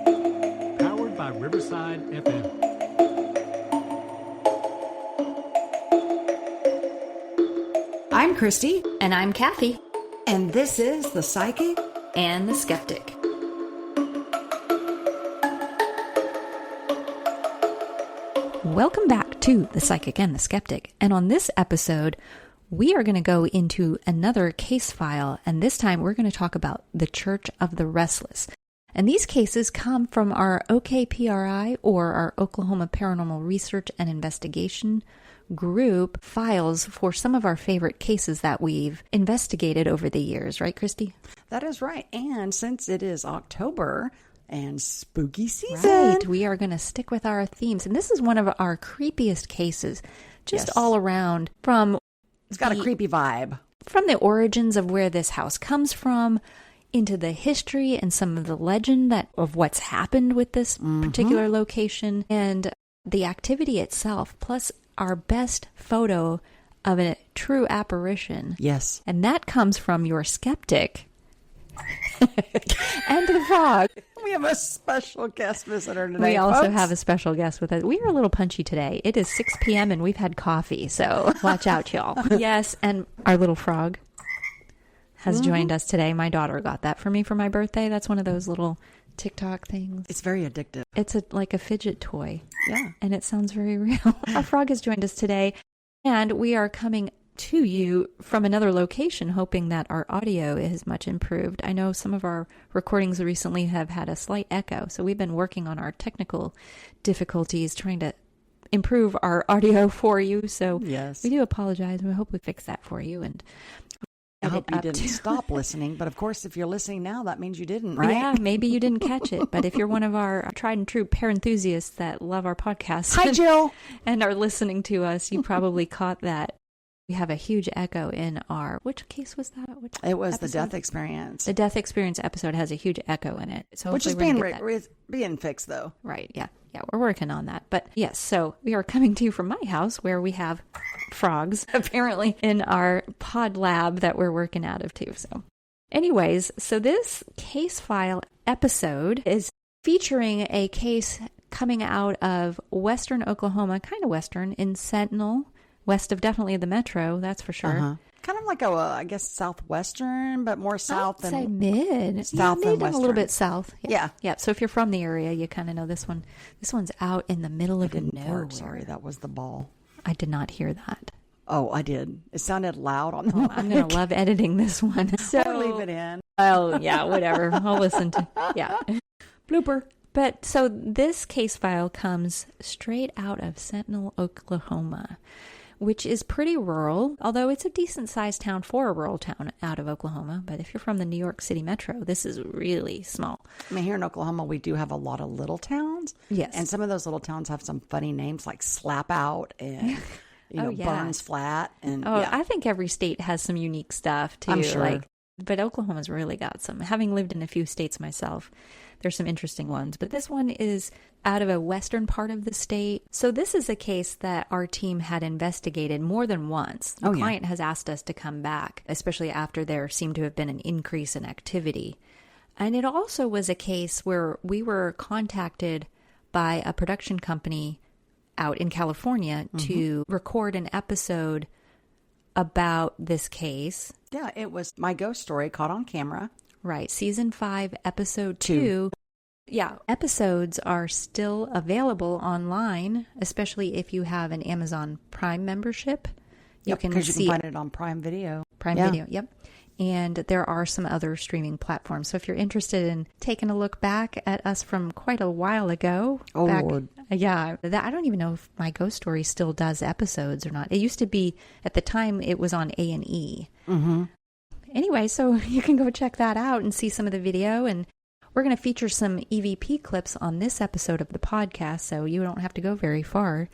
Powered by Riverside FM. I'm Christy. And I'm Kathy. And this is The Psychic And the Skeptic. Welcome back to The Psychic and the Skeptic. And on this episode, we are going to go into another case file. And this time we're going to talk about the Church of the Restless. And these cases come from our OKPRI, or our Oklahoma Paranormal Research and Investigation group files for some of our favorite cases that we've investigated over the years. Right, Christy? That is right. And since it is October and spooky season. Right. We are going to stick with our themes. And this is one of our creepiest cases, just all around from... It's got a creepy vibe. From the origins of where this house comes from, into the history and some of the legend of what's happened with this particular location, and the activity itself, plus our best photo of a true apparition. Yes. And that comes from your skeptic and the frog. We have a special guest visitor today. We also folks. have a special guest with us. We are a little punchy today. It is 6 p.m. and we've had coffee, so watch out, y'all. Yes, and our little frog has joined us today. My daughter got that for me for my birthday. That's one of those little TikTok things. It's very addictive. It's like a fidget toy. Yeah. And it sounds very real. Our frog has joined us today, and we are coming to you from another location, hoping that our audio is much improved. I know some of our recordings recently have had a slight echo, so we've been working on our technical difficulties, trying to improve our audio for you. So yes, we do apologize. We hope we fix that for you. And I hope you didn't stop listening. But of course, if you're listening now, that means you didn't, right? Yeah, maybe you didn't catch it. But if you're one of our tried and true pair enthusiasts that love our podcast, hi, Jill, and are listening to us, you probably caught that. We have a huge echo in our... Which case was that? It was the Death Experience. The Death Experience episode has a huge echo in it. So which is being fixed, though. Right, yeah. Yeah, we're working on that. But yes, so we are coming to you from my house where we have frogs, apparently, in our pod lab that we're working out of, too. So anyways, so this case file episode is featuring a case coming out of western Oklahoma, kind of western, in Sentinel, west of definitely the metro, that's for sure. Kind of like I guess southwestern, but more south than... I'd say mid. South yeah, and mid western. A little bit south. Yeah. Yeah, so if you're from the area, you kind of know this one. This one's out in the middle of nowhere. Sorry, that was the ball. I did not hear that. Oh, I did. It sounded loud on the mic. I'm going to love editing this one. So Or leave it in. Oh, yeah, whatever. I'll listen to... Yeah. Blooper. But so this case file comes straight out of Sentinel, Oklahoma, which is pretty rural, although it's a decent-sized town for a rural town out of Oklahoma. But if you're from the New York City metro, this is really small. I mean, here in Oklahoma, we do have a lot of little towns. Yes. And some of those little towns have some funny names like Slap Out and, Burns Flat. And I think every state has some unique stuff, too. I'm sure. But Oklahoma's really got some. Having lived in a few states myself, there's some interesting ones. But this one is out of a western part of the state. So this is a case that our team had investigated more than once. The client has asked us to come back, especially after there seemed to have been an increase in activity. And it also was a case where we were contacted by a production company out in California to record an episode about this case. Yeah, it was My Ghost Story Caught on Camera. Right. Season 5, episode 2. Yeah. Episodes are still available online, especially if you have an Amazon Prime membership. Because you can find it on Prime Video. Prime Video, yep. And there are some other streaming platforms. So if you're interested in taking a look back at us from quite a while ago. Lord. Yeah. I don't even know if My Ghost Story still does episodes or not. It used to be, at the time, it was on A&E. Mm-hmm. Anyway, so you can go check that out and see some of the video. And we're going to feature some EVP clips on this episode of the podcast, so you don't have to go very far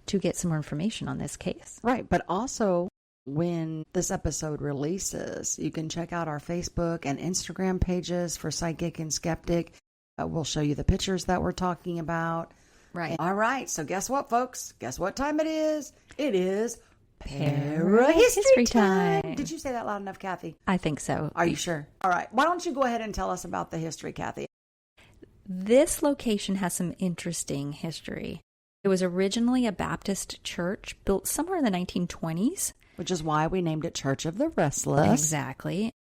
to get some more information on this case. Right. But also, when this episode releases, you can check out our Facebook and Instagram pages for Psychic and Skeptic. We'll show you the pictures that we're talking about. Right. All right. So guess what, folks? Guess what time it is? It is Para-history time. Did you say that loud enough, Kathy? I think so. Are you sure? All right. Why don't you go ahead and tell us about the history, Kathy? This location has some interesting history. It was originally a Baptist church built somewhere in the 1920s. Which is why we named it Church of the Restless. Exactly.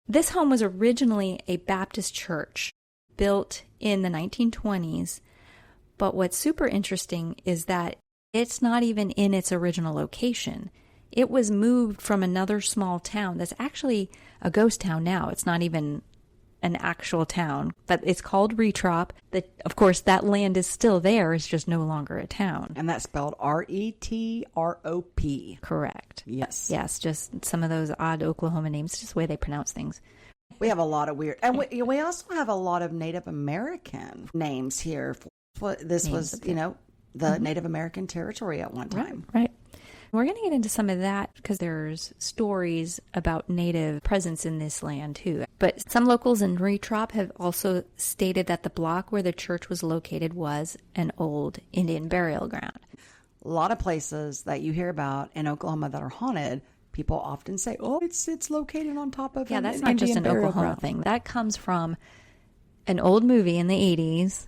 This home was originally a Baptist church built in the 1920s. But what's super interesting is that it's not even in its original location. It was moved from another small town that's actually a ghost town now. It's not even an actual town, but it's called Retrop. Of course, that land is still there. It's just no longer a town. And that's spelled R-E-T-R-O-P. Correct. Yes. Yes, just some of those odd Oklahoma names, just the way they pronounce things. We have a lot of weird, and we also have a lot of Native American names here. This was, the Native American territory at one time. Right. We're going to get into some of that because there's stories about Native presence in this land too. But some locals in Retrop have also stated that the block where the church was located was an old Indian burial ground. A lot of places that you hear about in Oklahoma that are haunted, people often say, "Oh, it's located on top of that's not just an Oklahoma thing. That comes from an old movie in the 80s,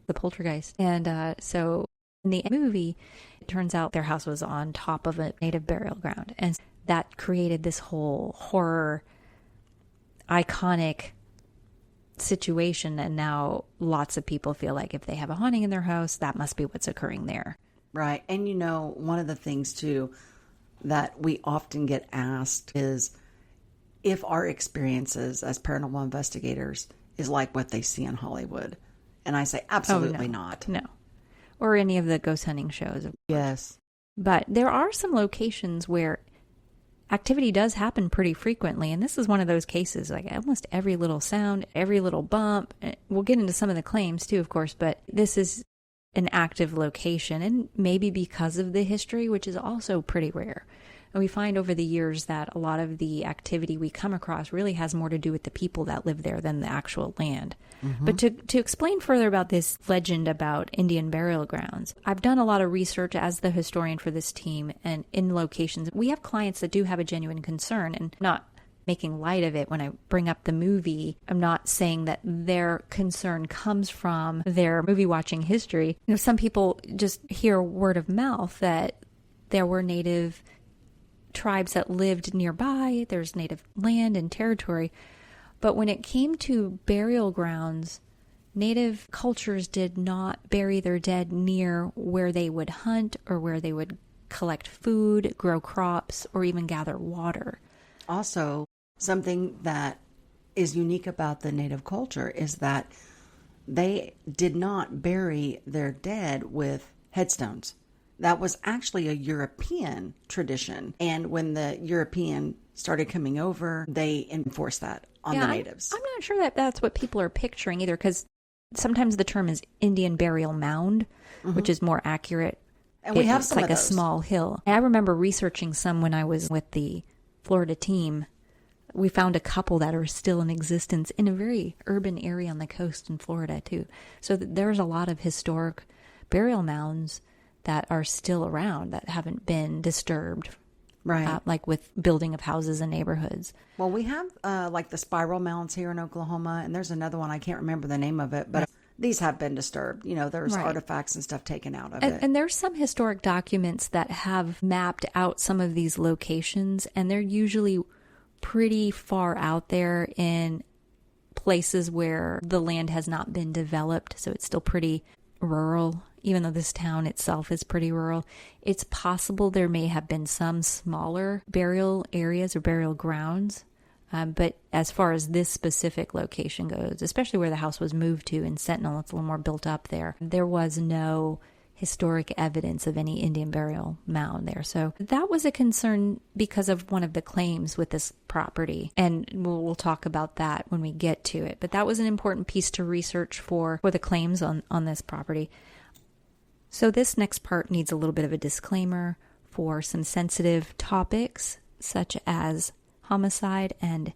The Poltergeist. And so in the movie, it turns out their house was on top of a native burial ground. And that created this whole horror, iconic situation. And now lots of people feel like if they have a haunting in their house, that must be what's occurring there. Right. And one of the things too that we often get asked is if our experiences as paranormal investigators is like what they see in Hollywood. And I say, absolutely not. No. Or any of the ghost hunting shows. Yes. But there are some locations where activity does happen pretty frequently. And this is one of those cases, like almost every little sound, every little bump. We'll get into some of the claims too, of course, but this is an active location, and maybe because of the history, which is also pretty rare. And we find over the years that a lot of the activity we come across really has more to do with the people that live there than the actual land. Mm-hmm. But to explain further about this legend about Indian burial grounds, I've done a lot of research as the historian for this team and in locations. We have clients that do have a genuine concern, and not making light of it when I bring up the movie. I'm not saying that their concern comes from their movie watching history. Some people just hear word of mouth that there were native tribes that lived nearby. There's native land and territory. But when it came to burial grounds, native cultures did not bury their dead near where they would hunt or where they would collect food, grow crops, or even gather water. Also, something that is unique about the native culture is that they did not bury their dead with headstones. That was actually a European tradition. And when the European started coming over, they enforced that on the natives. I'm not sure that that's what people are picturing either, because sometimes the term is Indian burial mound, which is more accurate. And we have some like of those. A small hill. I remember researching some when I was with the Florida team. We found a couple that are still in existence in a very urban area on the coast in Florida too. So there's a lot of historic burial mounds that are still around that haven't been disturbed. Right. Like with building of houses and neighborhoods. Well, we have like the spiral mounds here in Oklahoma, and there's another one, I can't remember the name of it, but these have been disturbed. There's artifacts and stuff taken out of it. And there's some historic documents that have mapped out some of these locations, and they're usually pretty far out there in places where the land has not been developed, so it's still pretty rural. Even though this town itself is pretty rural, it's possible there may have been some smaller burial areas or burial grounds. But as far as this specific location goes, especially where the house was moved to in Sentinel, it's a little more built up there. There was no historic evidence of any Indian burial mound there. So that was a concern because of one of the claims with this property. And we'll talk about that when we get to it. But that was an important piece to research for the claims on this property. So this next part needs a little bit of a disclaimer for some sensitive topics, such as homicide and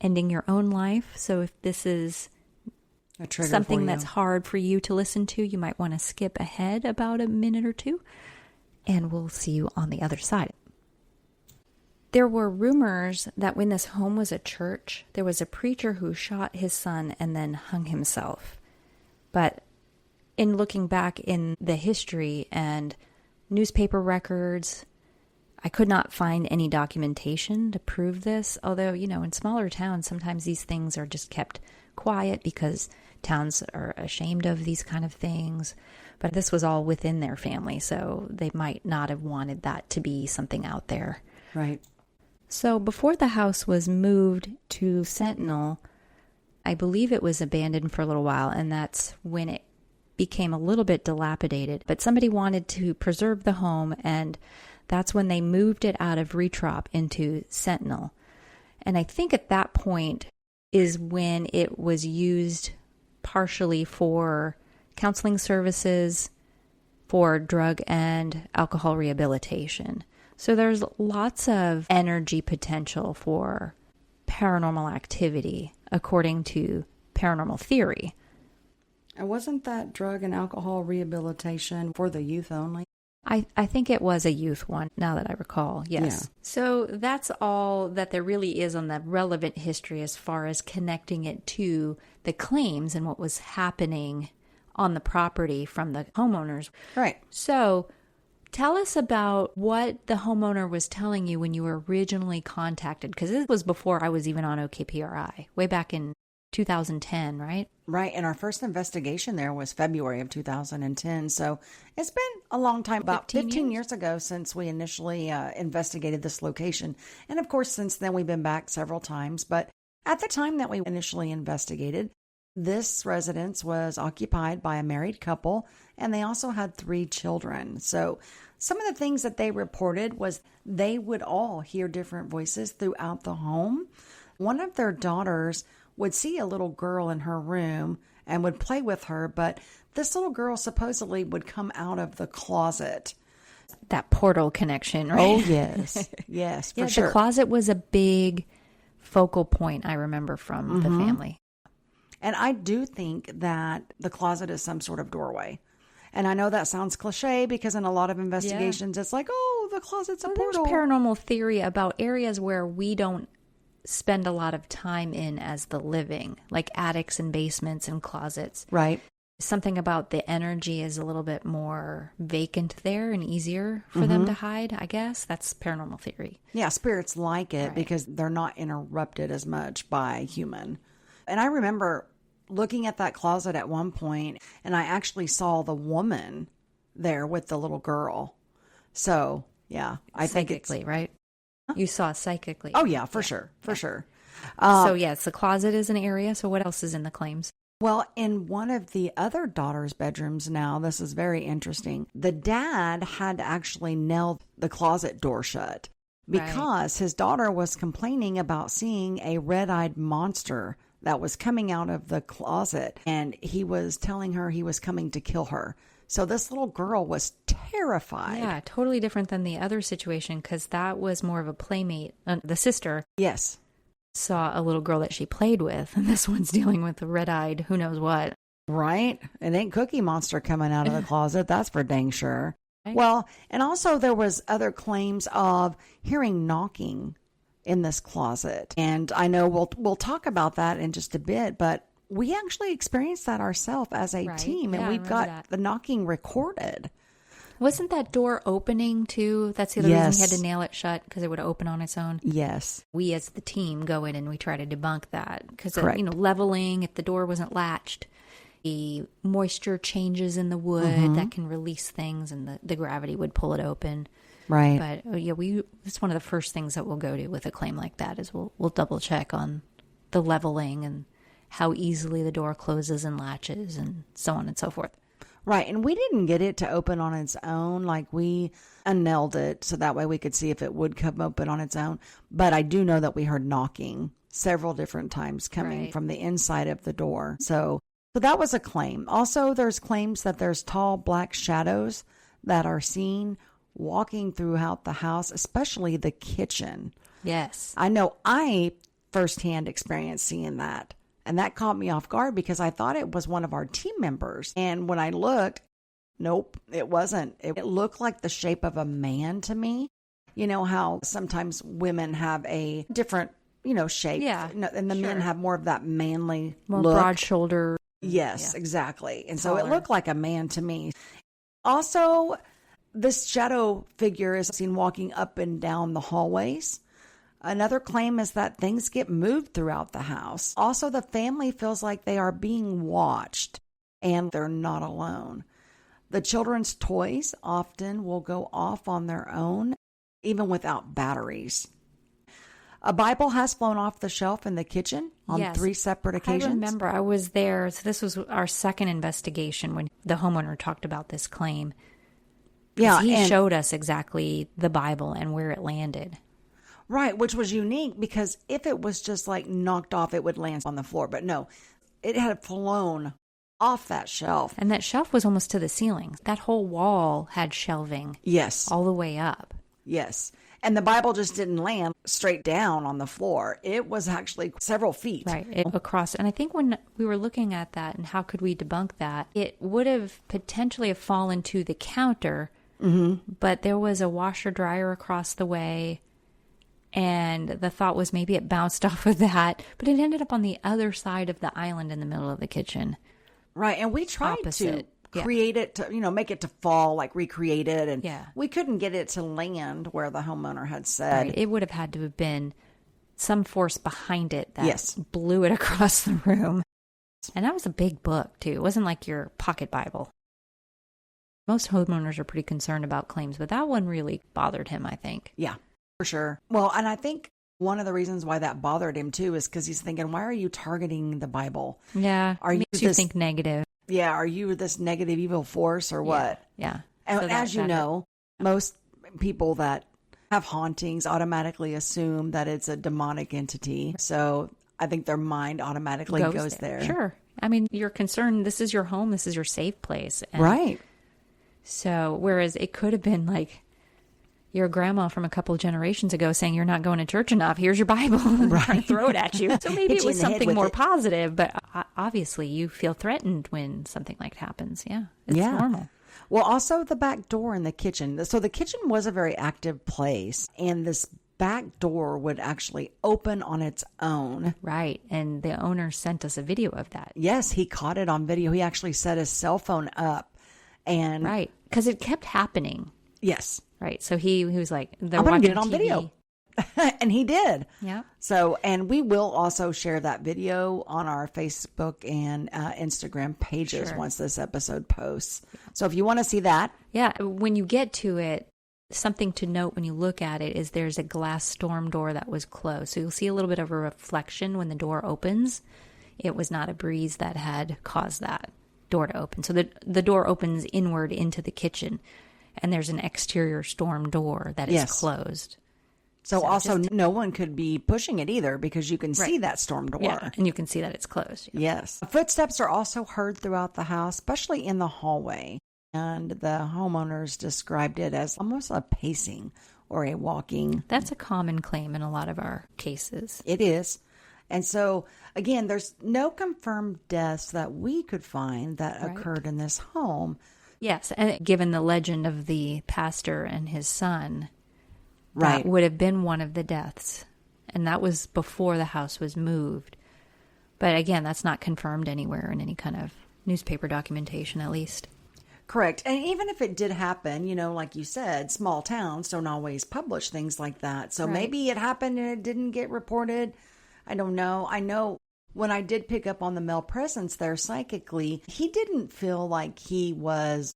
ending your own life. So if this is something that's hard for you to listen to, you might want to skip ahead about a minute or two, and we'll see you on the other side. There were rumors that when this home was a church, there was a preacher who shot his son and then hung himself. But in looking back in the history and newspaper records, I could not find any documentation to prove this. Although, in smaller towns, sometimes these things are just kept quiet because towns are ashamed of these kind of things. But this was all within their family, so they might not have wanted that to be something out there. Right. So before the house was moved to Sentinel, I believe it was abandoned for a little while, and that's when it became a little bit dilapidated. But somebody wanted to preserve the home, and that's when they moved it out of Retrop into Sentinel. And I think at that point is when it was used partially for counseling services, for drug and alcohol rehabilitation. So there's lots of energy potential for paranormal activity, according to paranormal theory. And wasn't that drug and alcohol rehabilitation for the youth only? I think it was a youth one, now that I recall, yes. Yeah. So that's all that there really is on the relevant history as far as connecting it to the claims and what was happening on the property from the homeowners. Right. So tell us about what the homeowner was telling you when you were originally contacted, because this was before I was even on OKPRI, way back in 2010, right? Right. And our first investigation there was February of 2010. So it's been a long time, about 15 years ago since we initially investigated this location. And of course, since then, we've been back several times. But at the time that we initially investigated, this residence was occupied by a married couple, and they also had 3 children. So some of the things that they reported was they would all hear different voices throughout the home. One of their daughters would see a little girl in her room and would play with her, but this little girl supposedly would come out of the closet. That portal connection, right? Oh, yes. Yes, for sure. The closet was a big focal point, I remember, from the family. And I do think that the closet is some sort of doorway. And I know that sounds cliche because in a lot of investigations, it's like, oh, the closet's a portal. There's paranormal theory about areas where we don't spend a lot of time in as the living, like attics and basements and closets. Right. Something about the energy is a little bit more vacant there and easier for them to hide, I guess. That's paranormal theory. Yeah, spirits like it because they're not interrupted as much by human. And I remember looking at that closet at one point, and I actually saw the woman there with the little girl. So, yeah, I think it's... Psychically, right? You saw psychically. Oh, yeah, for sure. For sure. So, yes, the closet is an area. So what else is in the claims? Well, in one of the other daughter's bedrooms now, this is very interesting. The dad had to actually nail the closet door shut because his daughter was complaining about seeing a red-eyed monster that was coming out of the closet, and he was telling her he was coming to kill her. So this little girl was terrified. Yeah, totally different than the other situation because that was more of a playmate. The sister saw a little girl that she played with, and this one's dealing with the red-eyed who knows what. Right? It ain't Cookie Monster coming out of the closet, that's for dang sure. Right. Well, and also there was other claims of hearing knocking in this closet. And I know we'll talk about that in just a bit, but we actually experienced that ourselves as a team, and we've got the knocking recorded. Wasn't that door opening too? That's the other reason he had to nail it shut, because it would open on its own. Yes. We as the team go in and we try to debunk that because, leveling, if the door wasn't latched, the moisture changes in the wood that can release things and the gravity would pull it open. Right. But it's one of the first things that we'll go to with a claim like that is we'll double check on the leveling and how easily the door closes and latches and so on and so forth. Right. And we didn't get it to open on its own. Like we unnailed it so that way we could see if it would come open on its own. But I do know that we heard knocking several different times coming from the inside of the door. So that was a claim. Also, there's claims that there's tall black shadows that are seen walking throughout the house, especially the kitchen. Yes. I know I firsthand experienced seeing that. And that caught me off guard because I thought it was one of our team members. And when I looked, nope, it wasn't. It looked like the shape of a man to me. You know how sometimes women have a different, shape. Yeah. And the men have more of that manly more look. broad shoulder. Yes, exactly. And so it Taller. looked like a man to me. Also, this shadow figure is seen walking up and down the hallways. Another claim is that things get moved throughout the house. Also, the family feels like they are being watched and they're not alone. The children's toys often will go off on their own, even without batteries. A Bible has flown off the shelf in the kitchen on 3 separate occasions. I remember I was there. So this was our second investigation when the homeowner talked about this claim. Yeah, he showed us exactly the Bible and where it landed. Right, which was unique because if it was just like knocked off, it would land on the floor. But no, it had flown off that shelf. And that shelf was almost to the ceiling. That whole wall had shelving. Yes. All the way up. Yes. And the Bible just didn't land straight down on the floor. It was actually several feet. Right. Across. And I think when we were looking at that and how could we debunk that, it would have potentially have fallen to the counter, but there was a washer dryer across the way. And the thought was maybe it bounced off of that, but it ended up on the other side of the island in the middle of the kitchen. Right. And we tried to create it to, make it to fall, like recreate it. And we couldn't get it to land where the homeowner had said. Right. It would have had to have been some force behind it that blew it across the room. And that was a big book, too. It wasn't like your pocket Bible. Most homeowners are pretty concerned about claims, but that one really bothered him, I think. Yeah, for sure. Well, and I think one of the reasons why that bothered him, too, is because he's thinking, why are you targeting the Bible? Yeah. Makes you think negative. Yeah. Are you this negative evil force or what? Yeah. And so as you know, most people that have hauntings automatically assume that it's a demonic entity. So I think their mind automatically goes there. Sure. I mean, you're concerned. This is your home. This is your safe place. And right. So whereas it could have been like your grandma from a couple of generations ago saying you're not going to church enough. Here's your Bible. Right. Throw it at you. So maybe it was something more positive, but obviously you feel threatened when something like that happens. Yeah. It's normal. Well, also the back door in the kitchen. So the kitchen was a very active place, and this back door would actually open on its own. Right. And the owner sent us a video of that. Yes, he caught it on video. He actually set his cell phone up. And right. Because it kept happening. Yes. Right. So he was like, I'm going to get it on video. And he did. Yeah. So, and we will also share that video on our Facebook and Instagram pages once this episode posts. So if you want to see that. Yeah. When you get to it, something to note when you look at it is there's a glass storm door that was closed. So you'll see a little bit of a reflection when the door opens. It was not a breeze that had caused that door to open. So the door opens inward into the kitchen. And there's an exterior storm door that is closed. So also no one could be pushing it either because you can see that storm door. Yeah, and you can see that it's closed. Yeah. Yes. Footsteps are also heard throughout the house, especially in the hallway. And the homeowners described it as almost a pacing or a walking. That's a common claim in a lot of our cases. It is. And so, again, there's no confirmed deaths that we could find that occurred in this home. Yes, and given the legend of the pastor and his son, that would have been one of the deaths. And that was before the house was moved. But again, that's not confirmed anywhere in any kind of newspaper documentation, at least. Correct. And even if it did happen, like you said, small towns don't always publish things like that. So maybe it happened and it didn't get reported. I don't know. I know when I did pick up on the male presence there psychically, he didn't feel like he was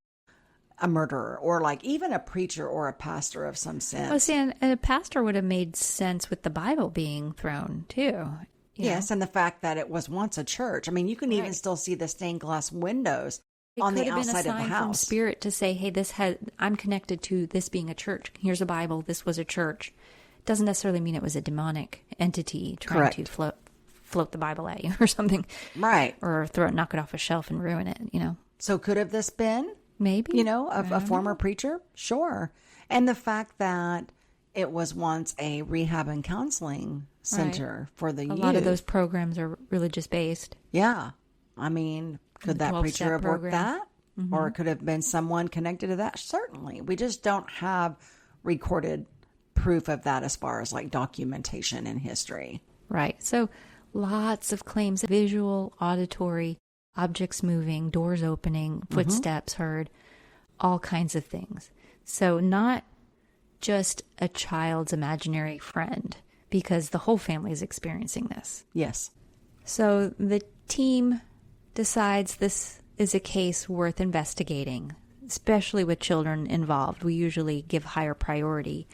a murderer or like even a preacher or a pastor of some sense. Oh, see, and a pastor would have made sense with the Bible being thrown too. Yes, and the fact that it was once a church. I mean, you can even still see the stained glass windows on the outside of the house. It could have been a sign from spirit to say, hey, I'm connected to this being a church. Here's a Bible. This was a church. It doesn't necessarily mean it was a demonic entity trying to float the Bible at you or something. Right. Or knock it off a shelf and ruin it, So could have this been? Maybe. A former preacher? Sure. And the fact that it was once a rehab and counseling center for the youth. A lot of those programs are religious based. Yeah. I mean, could that preacher have worked that? Mm-hmm. Or it could have been someone connected to that? Certainly. We just don't have recorded proof of that as far as like documentation in history. Right. So lots of claims, visual, auditory, objects moving, doors opening, footsteps heard, all kinds of things. So not just a child's imaginary friend, because the whole family is experiencing this. Yes. So the team decides this is a case worth investigating, especially with children involved. We usually give higher priority.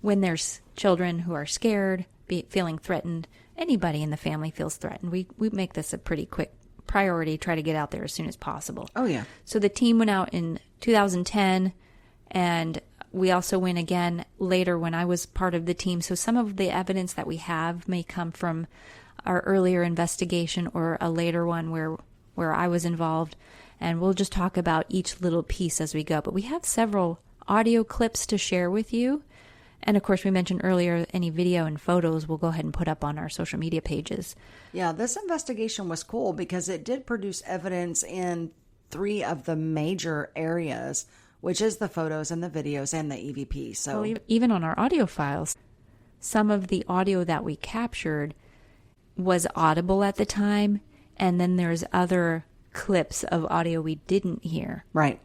When there's children who are scared, feeling threatened, anybody in the family feels threatened, we make this a pretty quick priority, try to get out there as soon as possible. Oh, yeah. So the team went out in 2010, and we also went again later when I was part of the team. So some of the evidence that we have may come from our earlier investigation or a later one where I was involved. And we'll just talk about each little piece as we go. But we have several audio clips to share with you. And of course, we mentioned earlier, any video and photos we'll go ahead and put up on our social media pages. Yeah, this investigation was cool because it did produce evidence in 3 of the major areas, which is the photos and the videos and the EVPs. So even on our audio files, some of the audio that we captured was audible at the time. And then there's other clips of audio we didn't hear. Right.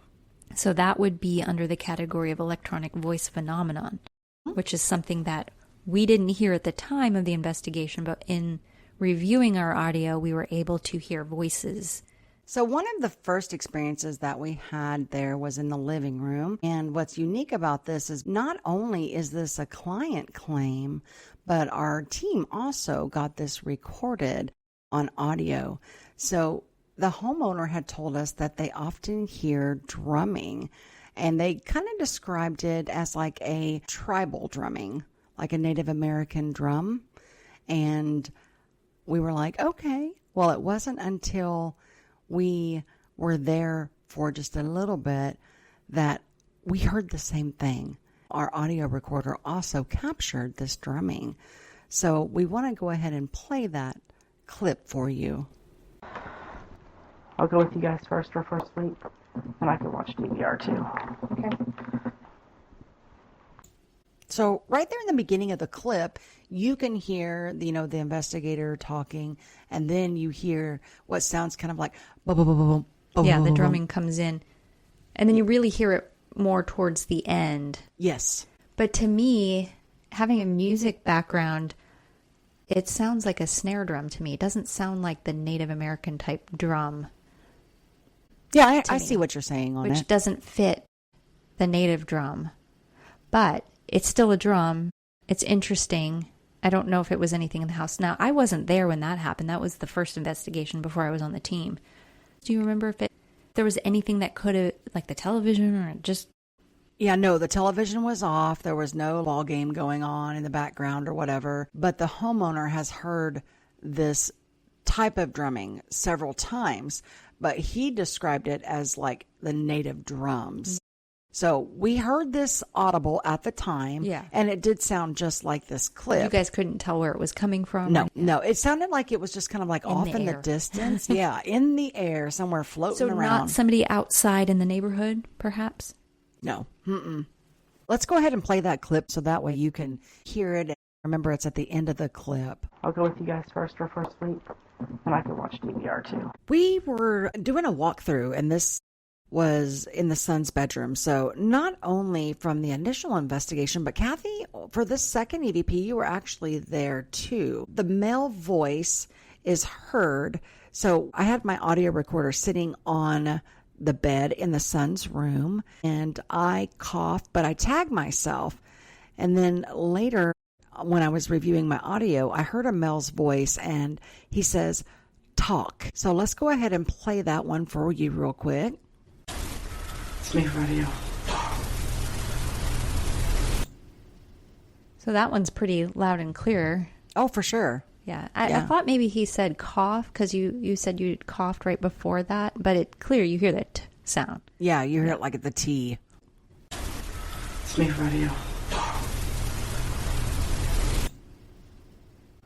So that would be under the category of electronic voice phenomenon, which is something that we didn't hear at the time of the investigation, but in reviewing our audio, we were able to hear voices. So one of the first experiences that we had there was in the living room. And what's unique about this is not only is this a client claim, but our team also got this recorded on audio. So the homeowner had told us that they often hear drumming, and they kind of described it as like a tribal drumming, like a Native American drum. And we were like, okay. Well, it wasn't until we were there for just a little bit that we heard the same thing. Our audio recorder also captured this drumming. So we want to go ahead and play that clip for you. I'll go with you guys first for first sleep, and I can watch DVR too. Okay. So right there in the beginning of the clip, you can hear, the investigator talking, and then you hear what sounds kind of like boom, boom, boom, boom, boom. Yeah, the drumming comes in, and then you really hear it more towards the end. Yes. But to me, having a music background, it sounds like a snare drum to me. It doesn't sound like the Native American type drum. Yeah, I see what you're saying on it. Which doesn't fit the native drum. But it's still a drum. It's interesting. I don't know if it was anything in the house. Now, I wasn't there when that happened. That was the first investigation before I was on the team. Do you remember if there was anything that could have, like the television or just... Yeah, no, the television was off. There was no ball game going on in the background or whatever. But the homeowner has heard this type of drumming several times, but he described it as like the native drums. So we heard this audible at the time, yeah, and it did sound just like this clip. You guys couldn't tell where it was coming from? No, it sounded like it was just kind of like off in the distance. Yeah, in the air, somewhere floating around. So not somebody outside in the neighborhood, perhaps? No. Let's go ahead and play that clip so that way you can hear it. Remember, it's at the end of the clip. I'll go with you guys first for first sleep, and I can watch DVR too. We were doing a walkthrough, and this was in the son's bedroom. So not only from the initial investigation, but Kathy, for this second EVP, you were actually there too. The male voice is heard. So I had my audio recorder sitting on the bed in the son's room, and I coughed, but I tagged myself. And then later, when I was reviewing my audio, I heard a male's voice, and he says, talk. So let's go ahead and play that one for you real quick. It's me, radio. So that one's pretty loud and clear. Oh, for sure. Yeah. I thought maybe he said cough because you said you coughed right before that, but it's clear you hear that sound. Yeah, you hear it like at the T. It's me, radio.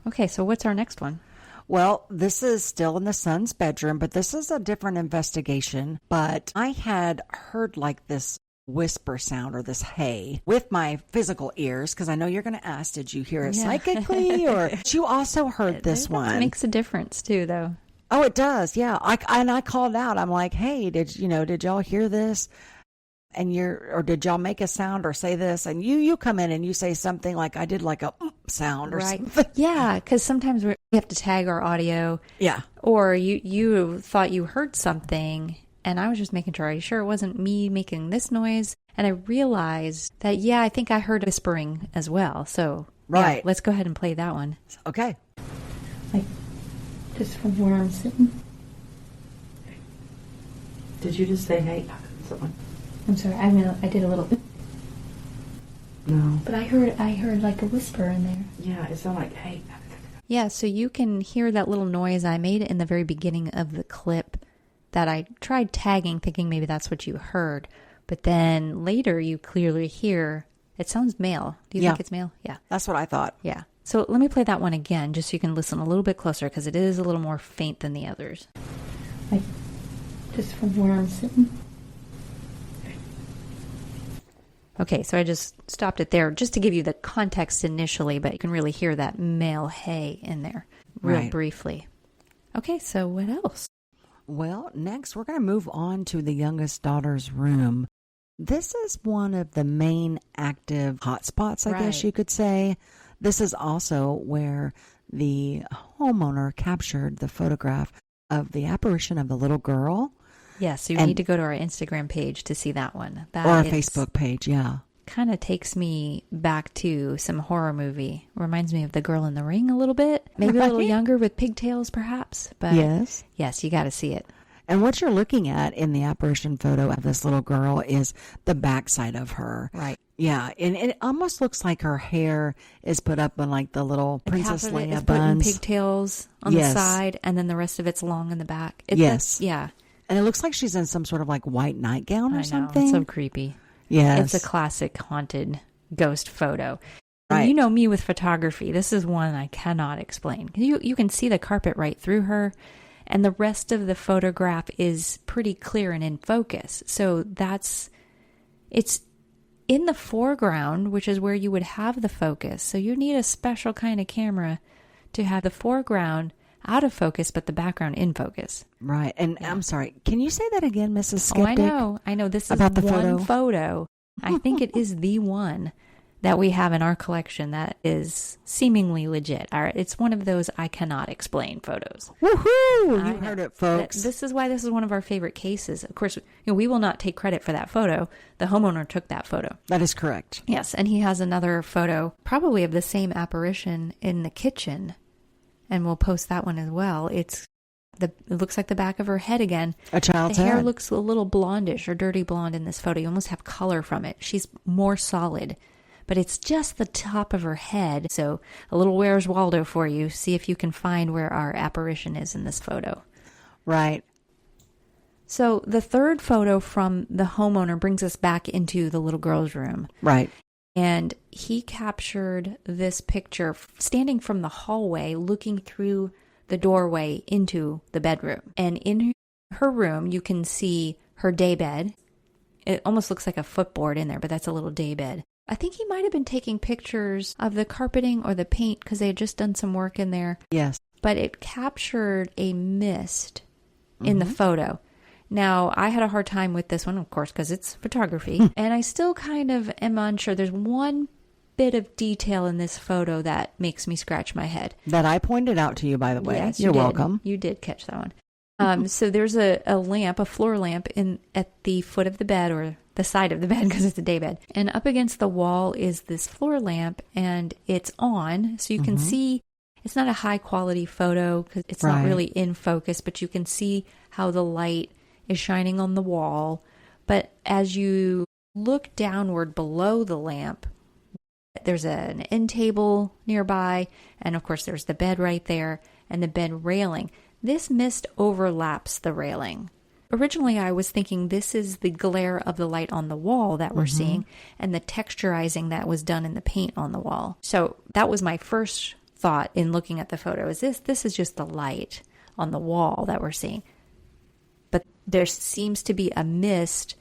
Okay, so what's our next one? Well, this is still in the son's bedroom, but this is a different investigation. But I had heard like this whisper sound or this hey with my physical ears, because I know you're going to ask, did you hear it psychically? Or you also heard this one. It makes a difference too, though. Oh, it does. Yeah. I called out. I'm like, hey, did y'all hear this? And or did y'all make a sound or say this? And you come in and you say something like I did, like a sound or something. Yeah, because sometimes we have to tag our audio. Yeah. Or you thought you heard something, and I was just making sure. Are you sure it wasn't me making this noise? And I realized that, yeah, I think I heard whispering as well. So, right. Yeah, let's go ahead and play that one. Okay. Like, just from where I'm sitting. Did you just say, hey, someone? I'm sorry, I did a little bit. No. But I heard like a whisper in there. Yeah, it sounded like, hey. Yeah, so you can hear that little noise I made in the very beginning of the clip that I tried tagging, thinking maybe that's what you heard. But then later you clearly hear, it sounds male. Do you think it's male? Yeah. That's what I thought. Yeah. So let me play that one again, just so you can listen a little bit closer, because it is a little more faint than the others. Like, just from where I'm sitting. Okay, so I just stopped it there just to give you the context initially, but you can really hear that male hey in there real briefly. Okay, so what else? Well, next we're going to move on to the youngest daughter's room. This is one of the main active hotspots, I guess you could say. This is also where the homeowner captured the photograph of the apparition of the little girl. Yes, so you need to go to our Instagram page to see that one. Or our Facebook page, yeah. Kind of takes me back to some horror movie. Reminds me of The Girl in the Ring a little bit. Maybe a little younger with pigtails, perhaps. But yes, you got to see it. And what you're looking at in the apparition photo of this little girl is the backside of her. Right. Yeah, and it almost looks like her hair is put up in like the little Princess Leia Leia buns. buns. Put in pigtails on the side, and then the rest of it's long in the back. Yeah. And it looks like she's in some sort of like white nightgown or something. It's so creepy. Yes. It's a classic haunted ghost photo. Right. And you know me with photography. This is one I cannot explain. You can see the carpet right through her, and the rest of the photograph is pretty clear and in focus. So it's in the foreground, which is where you would have the focus. So you need a special kind of camera to have the foreground out of focus, but the background in focus. Right. And I'm sorry, can you say that again, Mrs. Skeptic? I know. This is about the one photo. I think it is the one that we have in our collection that is seemingly legit. It's one of those I cannot explain photos. Woohoo! You heard it, folks. This is why this is one of our favorite cases. Of course, we will not take credit for that photo. The homeowner took that photo. That is correct. Yes, and he has another photo, probably of the same apparition in the kitchen. And we'll post that one as well. It looks like the back of her head again. A child's head. The hair looks a little blondish or dirty blonde in this photo. You almost have color from it. She's more solid. But it's just the top of her head. So a little Where's Waldo for you. See if you can find where our apparition is in this photo. Right. So the third photo from the homeowner brings us back into the little girl's room. Right. And he captured this picture standing from the hallway, looking through the doorway into the bedroom. And in her room, you can see her daybed. It almost looks like a footboard in there, but that's a little daybed. I think he might have been taking pictures of the carpeting or the paint because they had just done some work in there. Yes. But it captured a mist in the photo. Now, I had a hard time with this one, of course, because it's photography. And I still kind of am unsure. There's one bit of detail in this photo that makes me scratch my head. That I pointed out to you, by the way. Yes, You're you did. welcome. You did catch that one. So there's a lamp, a floor lamp at the foot of the bed, or the side of the bed because it's a day bed. And up against the wall is this floor lamp, and it's on. So you can see, it's not a high quality photo because it's not really in focus, but you can see how the light is shining on the wall. But as you look downward below the lamp, there's an end table nearby, and of course there's the bed right there and the bed railing. This mist overlaps the railing. Originally I was thinking this is the glare of the light on the wall that we're seeing and the texturizing that was done in the paint on the wall. So that was my first thought in looking at the photo, is this is just the light on the wall that we're seeing. But there seems to be a mist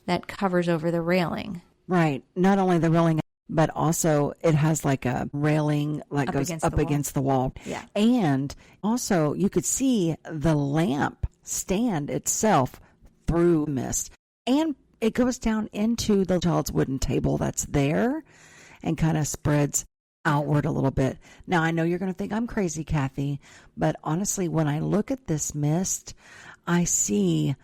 that covers over the railing. Right. Not only the railing, but also it has like a railing like goes up against the wall. Yeah. And also you could see the lamp stand itself through mist. And it goes down into the child's wooden table that's there and kind of spreads outward a little bit. Now, I know you're going to think I'm crazy, Kathy, but honestly, when I look at this mist, I see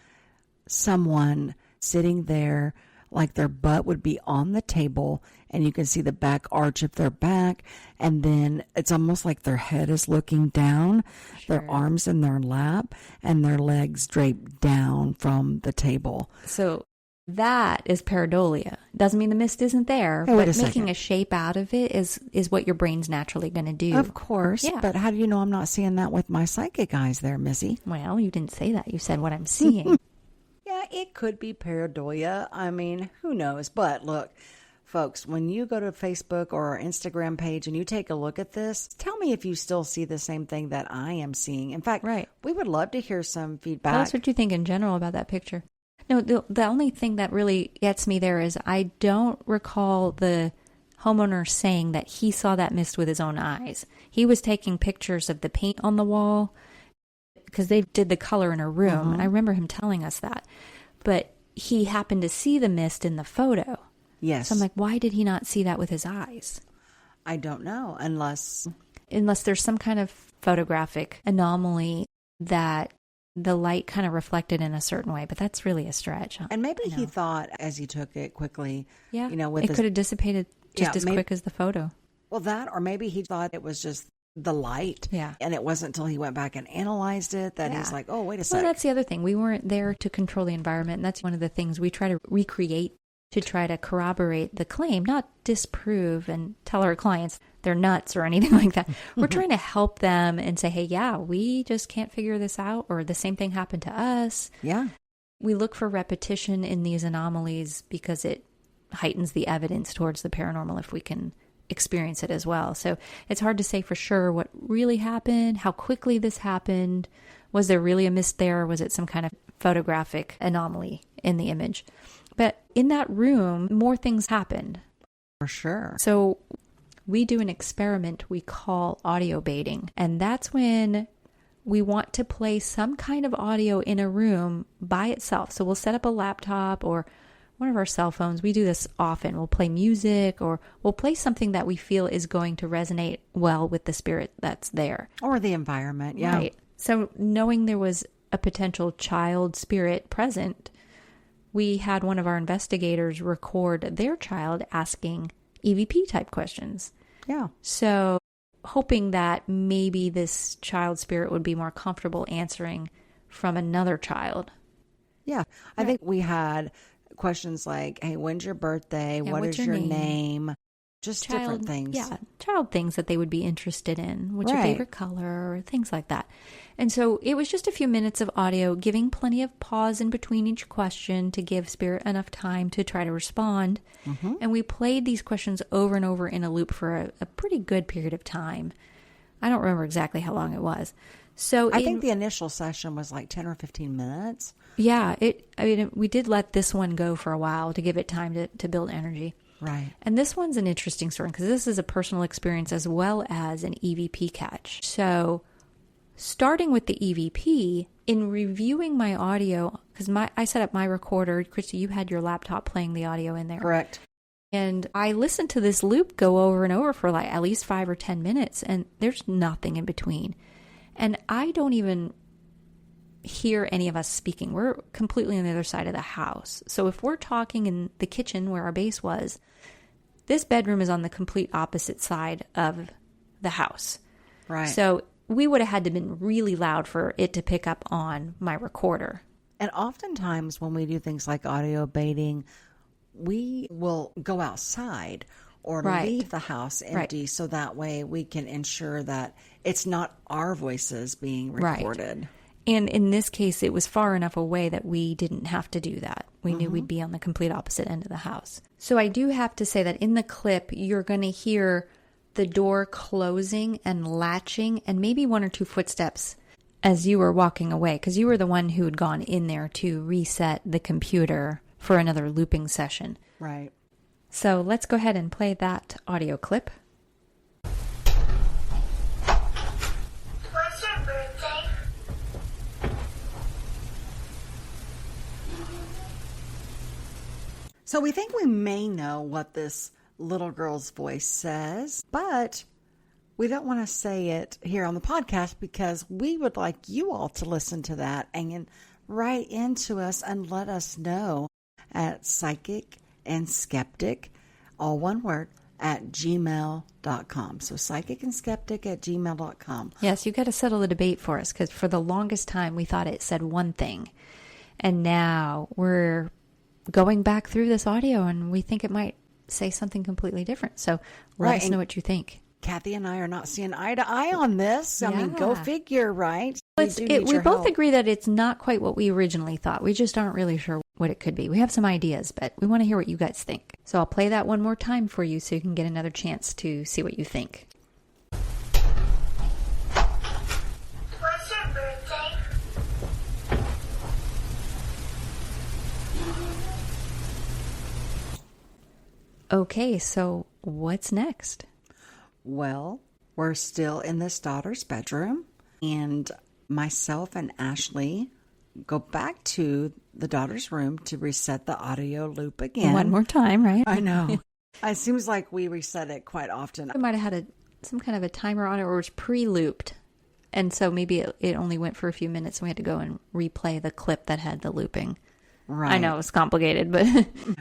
someone sitting there like their butt would be on the table, and you can see the back arch of their back, and then it's almost like their head is looking down, their arms in their lap, and their legs draped down from the table. So that is pareidolia. Doesn't mean the mist isn't there, Hey, but making a shape out of it is what your brain's naturally going to do. Of course, Yeah. but how do you know I'm not seeing that with my psychic eyes there, Missy? Well, you didn't say that. You said what I'm seeing. Yeah, it could be pareidolia. I mean, who knows? But look, folks, when you go to Facebook or our Instagram page and you take a look at this, tell me if you still see the same thing that I am seeing. In fact, we would love to hear some feedback. Tell us what you think in general about that picture. No, the only thing that really gets me there is I don't recall the homeowner saying that he saw that mist with his own eyes. He was taking pictures of the paint on the wall because they did the color in a room. And I remember him telling us that. But he happened to see the mist in the photo. Yes. So I'm like, why did he not see that with his eyes? I don't know, unless there's some kind of photographic anomaly that the light kind of reflected in a certain way, but that's really a stretch. And maybe he thought as he took it quickly, yeah, with it could have dissipated just as quick as the photo. Well, that, or maybe he thought it was just the light. Yeah. And it wasn't until he went back and analyzed it that he's like, oh, wait a second. Well, that's the other thing. We weren't there to control the environment. And that's one of the things we try to recreate to try to corroborate the claim, not disprove and tell our clients they're nuts or anything like that. We're trying to help them and say, hey, yeah, we just can't figure this out, or the same thing happened to us. Yeah. We look for repetition in these anomalies because it heightens the evidence towards the paranormal if we can experience it as well. So it's hard to say for sure what really happened, how quickly this happened. Was there really a mist there, or was it some kind of photographic anomaly in the image? But in that room, more things happened. For sure. So we do an experiment we call audio baiting. And that's when we want to play some kind of audio in a room by itself. So we'll set up a laptop or one of our cell phones. We do this often. We'll play music, or we'll play something that we feel is going to resonate well with the spirit that's there. Or the environment, yeah. Right. So knowing there was a potential child spirit present, we had one of our investigators record their child asking EVP type questions. Yeah. So hoping that maybe this child spirit would be more comfortable answering from another child. Yeah. I think we had questions like, hey, when's your birthday? Yeah, what what's is your your name? name? Just different things. Yeah, child things that they would be interested in. What's your Right. favorite color? Or things like that. And so it was just a few minutes of audio, giving plenty of pause in between each question to give spirit enough time to try to respond. Mm-hmm. And we played these questions over and over in a loop for a pretty good period of time. I don't remember exactly how long it was. So I think the initial session was like 10 or 15 minutes. Yeah, we did let this one go for a while to give it time to build energy. Right. And this one's an interesting story because this is a personal experience as well as an EVP catch. So starting with the EVP, in reviewing my audio, because I set up my recorder, Christy, you had your laptop playing the audio in there. Correct. And I listened to this loop go over and over for like at least 5 or 10 minutes, and there's nothing in between. And I don't even hear any of us speaking. We're completely on the other side of the house. So if we're talking in the kitchen where our base was, this bedroom is on the complete opposite side of the house. Right. So we would have had to been really loud for it to pick up on my recorder. And oftentimes when we do things like audio baiting, we will go outside or Right. leave the house empty Right. so that way we can ensure that it's not our voices being recorded. Right. And in this case, it was far enough away that we didn't have to do that. We knew we'd be on the complete opposite end of the house. So I do have to say that in the clip, you're going to hear the door closing and latching and maybe 1 or 2 footsteps as you were walking away, because you were the one who had gone in there to reset the computer for another looping session. Right. So let's go ahead and play that audio clip. What's your birthday? So we think we may know what this little girl's voice says, but we don't want to say it here on the podcast because we would like you all to listen to that and write into us and let us know at psychicandskeptic, all one word, at gmail.com. So psychicandskeptic@gmail.com. Yes, you got to settle the debate for us, because for the longest time we thought it said one thing. And now we're going back through this audio and we think it might say something completely different. So let us know what you think. Kathy and I are not seeing eye to eye on this. I mean, go figure, right? We both agree that it's not quite what we originally thought. We just aren't really sure what it could be. We have some ideas, but we want to hear what you guys think. So I'll play that one more time for you so you can get another chance to see what you think. What's your birthday? Okay, so what's next? Well, we're still in this daughter's bedroom, and myself and Ashley go back to the daughter's room to reset the audio loop again. One more time, right? I know. It seems like we reset it quite often. We might have had some kind of a timer on it, or it was pre-looped. And so maybe it only went for a few minutes and we had to go and replay the clip that had the looping. Right. I know it was complicated, but...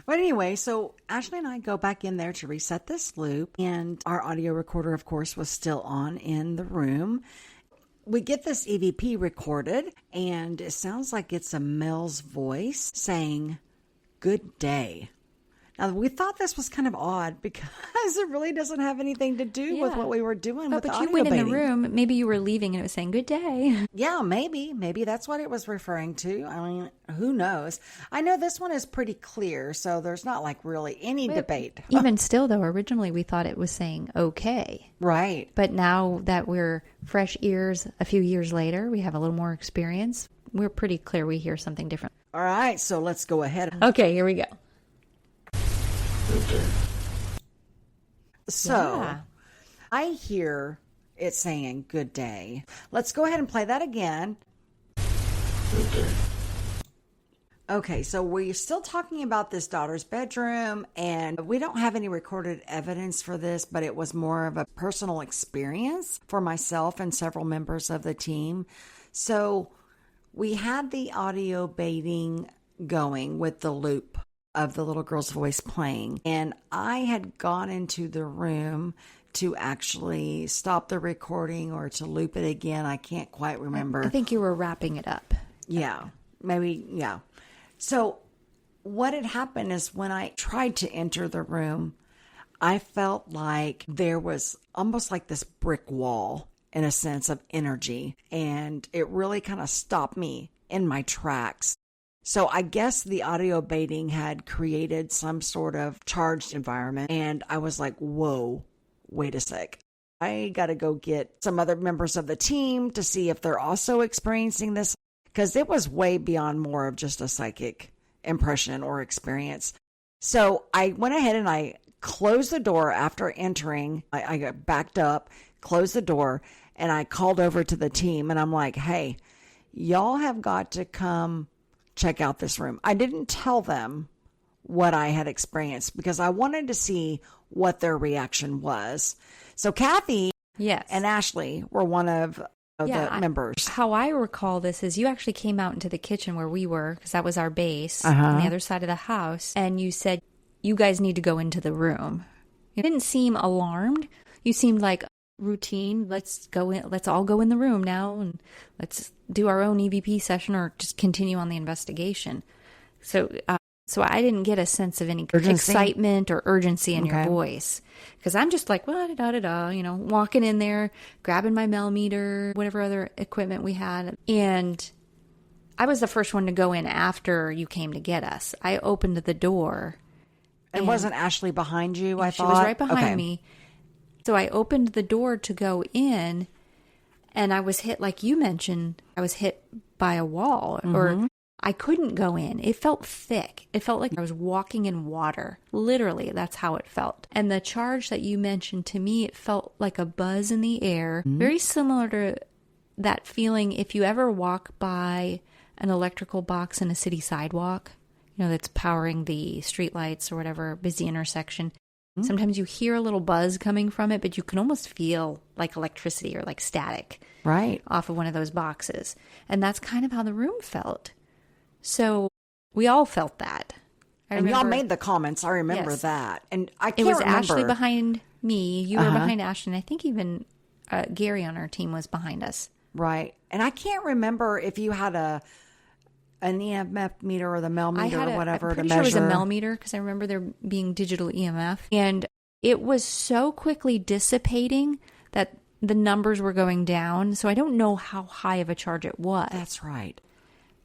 But anyway, so Ashley and I go back in there to reset this loop, and our audio recorder, of course, was still on in the room. We get this EVP recorded, and it sounds like it's a male's voice saying, "Good day." Now, we thought this was kind of odd because it really doesn't have anything to do with what we were doing with the audio. But you went in baiting. the room, maybe you were leaving and it was saying, "Good day." Yeah, maybe. Maybe that's what it was referring to. I mean, who knows? I know this one is pretty clear, so there's not like really any debate. Even still, though, originally we thought it was saying okay. Right. But now that we're fresh ears a few years later, we have a little more experience, we're pretty clear we hear something different. All right, so let's go ahead. Okay, here we go. So I hear it saying "good day." Let's go ahead and play that again. Okay, so we're still talking about this daughter's bedroom, and we don't have any recorded evidence for this, but it was more of a personal experience for myself and several members of the team. So we had the audio baiting going with the loop of the little girl's voice playing, and I had gone into the room to actually stop the recording or to loop it again. I can't quite remember. I think you were wrapping it up. Yeah, maybe, yeah. So what had happened is when I tried to enter the room, I felt like there was almost like this brick wall in a sense of energy, and it really kind of stopped me in my tracks. So I guess the audio baiting had created some sort of charged environment, and I was like, whoa, wait a sec. I got to go get some other members of the team to see if they're also experiencing this, because it was way beyond more of just a psychic impression or experience. So I went ahead and I closed the door after entering. I got backed up, closed the door, and I called over to the team, and I'm like, hey, y'all have got to come check out this room. I didn't tell them what I had experienced because I wanted to see what their reaction was. So Kathy and Ashley were one of the members. How I recall this is you actually came out into the kitchen where we were, because that was our base on the other side of the house, and you said, you guys need to go into the room. You didn't seem alarmed. You seemed like routine. Let's go in. Let's all go in the room now and let's do our own EVP session or just continue on the investigation. So I didn't get a sense of any excitement or urgency in your voice, because I'm just like, well, walking in there, grabbing my millimeter, whatever other equipment we had. And I was the first one to go in after you came to get us. I opened the door. And wasn't Ashley behind you, I thought? She was right behind me. So I opened the door to go in, and I was hit, like you mentioned, I was hit by a wall, or I couldn't go in. It felt thick. It felt like I was walking in water. Literally, that's how it felt. And the charge that you mentioned, to me, it felt like a buzz in the air, very similar to that feeling if you ever walk by an electrical box in a city sidewalk, that's powering the streetlights or whatever, busy intersection. Sometimes you hear a little buzz coming from it, but you can almost feel like electricity or like static off of one of those boxes. And that's kind of how the room felt. So we all felt that. And y'all made the comments. I remember that. And I can't remember. It was remember. Ashley behind me. You were behind Ashley. And I think even Gary on our team was behind us. Right. And I can't remember if you had an EMF meter or the Mel meter or whatever to measure. I'm pretty sure it was a Mel meter because I remember there being digital EMF. And it was so quickly dissipating that the numbers were going down. So I don't know how high of a charge it was. That's right.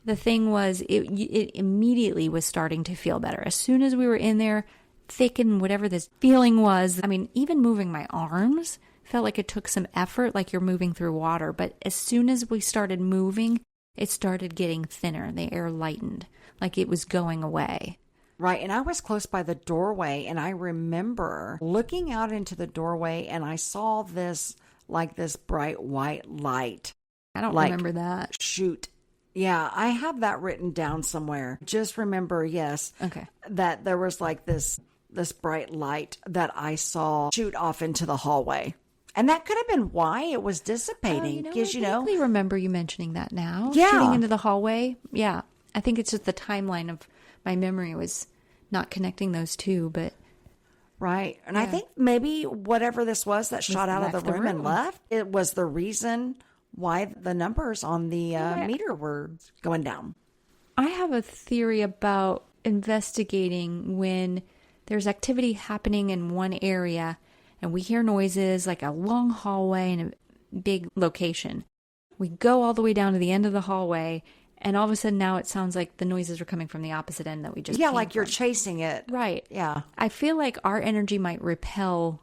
The thing was, it immediately was starting to feel better. As soon as we were in there, thick and whatever this feeling was, I mean, even moving my arms felt like it took some effort, like you're moving through water. But as soon as we started moving, it started getting thinner. The air lightened, like it was going away. Right. And I was close by the doorway, and I remember looking out into the doorway, and I saw this bright white light. I don't remember that. Shoot. Yeah, I have that written down somewhere. Just remember, yes, that there was like this bright light that I saw shoot off into the hallway. And that could have been why it was dissipating. Because, I vaguely remember you mentioning that now. Yeah. Shooting into the hallway. Yeah. I think it's just the timeline of my memory was not connecting those two, but... Right. And I think maybe whatever this was that shot out of the room and left, it was the reason why the numbers on the meter were going down. I have a theory about investigating when there's activity happening in one area and we hear noises like a long hallway in a big location. We go all the way down to the end of the hallway, and all of a sudden now it sounds like the noises are coming from the opposite end that we just came like from. You're chasing it. Right. Yeah. I feel like our energy might repel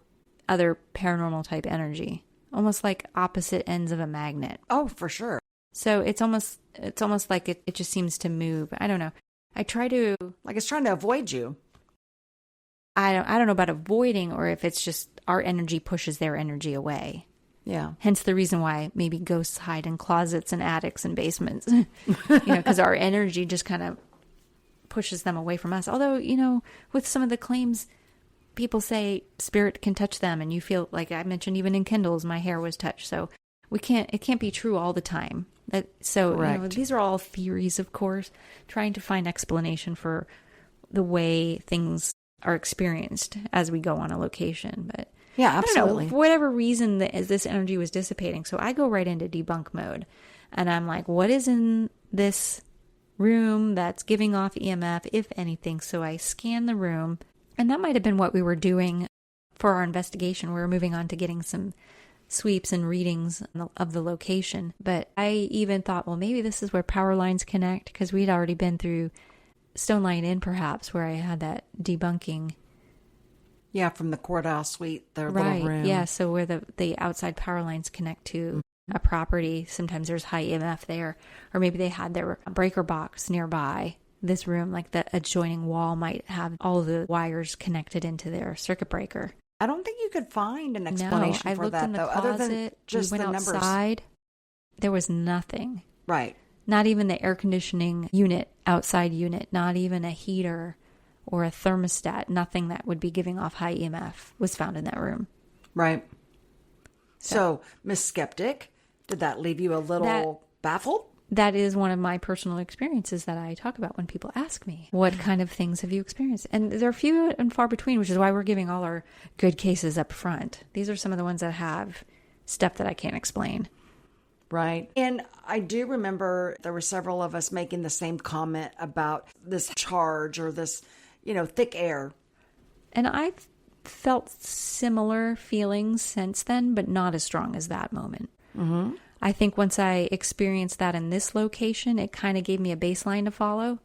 other paranormal type energy. Almost like opposite ends of a magnet. Oh, for sure. So it's almost like it just seems to move. I don't know. I try to... Like it's trying to avoid you. I don't know about avoiding, or if it's just our energy pushes their energy away. Yeah. Hence the reason why maybe ghosts hide in closets and attics and basements. Because our energy just kind of pushes them away from us. Although, with some of the claims... People say spirit can touch them, and you feel like I mentioned even in Kindles, my hair was touched. So it can't be true all the time. These are all theories, of course, trying to find explanation for the way things are experienced as we go on a location. But yeah, absolutely. I don't know, for whatever reason, this energy was dissipating. So I go right into debunk mode, and I'm like, what is in this room that's giving off EMF, if anything? So I scan the room. And that might have been what we were doing for our investigation. We were moving on to getting some sweeps and readings of the location. But I even thought, well, maybe this is where power lines connect, because we'd already been through Stone Lion Inn, perhaps, where I had that debunking. Yeah, from the courthouse suite, their right. little room. Yeah, so where the outside power lines connect to a property, sometimes there's high EMF there. Or maybe they had their breaker box nearby. This room, like the adjoining wall, might have all the wires connected into their circuit breaker. I don't think you could find an explanation for that, though, other than just we went the numbers. Outside, there was nothing. Right. Not even the air conditioning unit, outside unit, not even a heater or a thermostat, nothing that would be giving off high EMF was found in that room. Right. So, Miss Skeptic, did that leave you a little baffled? That is one of my personal experiences that I talk about when people ask me, what kind of things have you experienced? And they're few and far between, which is why we're giving all our good cases up front. These are some of the ones that have stuff that I can't explain. Right. And I do remember there were several of us making the same comment about this charge or this, thick air. And I've felt similar feelings since then, but not as strong as that moment. Mm-hmm. I think once I experienced that in this location, it kind of gave me a baseline to follow.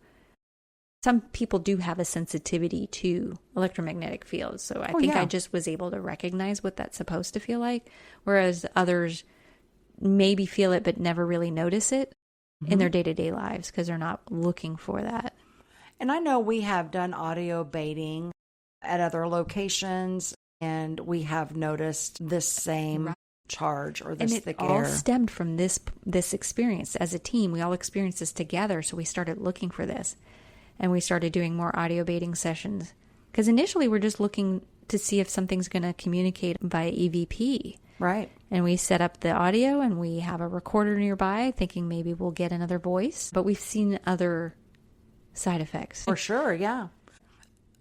Some people do have a sensitivity to electromagnetic fields, so I think I just was able to recognize what that's supposed to feel like, whereas others maybe feel it but never really notice it. in their day-to-day lives because they're not looking for that. And I know we have done audio baiting at other locations, and we have noticed this same charge or this And it thick all air. stemmed from this experience as a team. We all experienced this together, so we started looking for this. And we started doing more audio baiting sessions. Because initially we're just looking to see if something's going to communicate via EVP. Right. And we set up the audio and we have a recorder nearby thinking maybe we'll get another voice. But we've seen other side effects. For sure, yeah.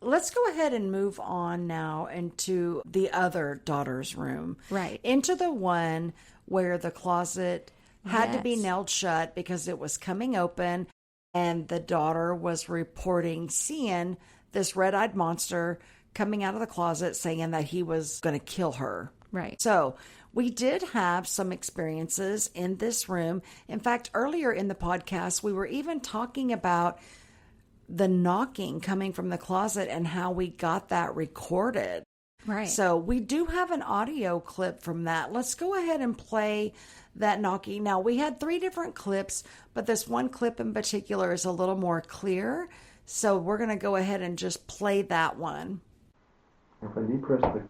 Let's go ahead and move on now into the other daughter's room. Right. Into the one where the closet had to be Yes. nailed shut because it was coming open, and the daughter was reporting seeing this red-eyed monster coming out of the closet saying that he was going to kill her. Right. So we did have some experiences in this room. In fact, earlier in the podcast, we were even talking about the knocking coming from the closet and how we got that recorded. Right. So we do have an audio clip from that. Let's go ahead and play that knocking. Now, we had 3 different clips, but this one clip in particular is a little more clear. So we're going to go ahead and just play that one. If I depress the...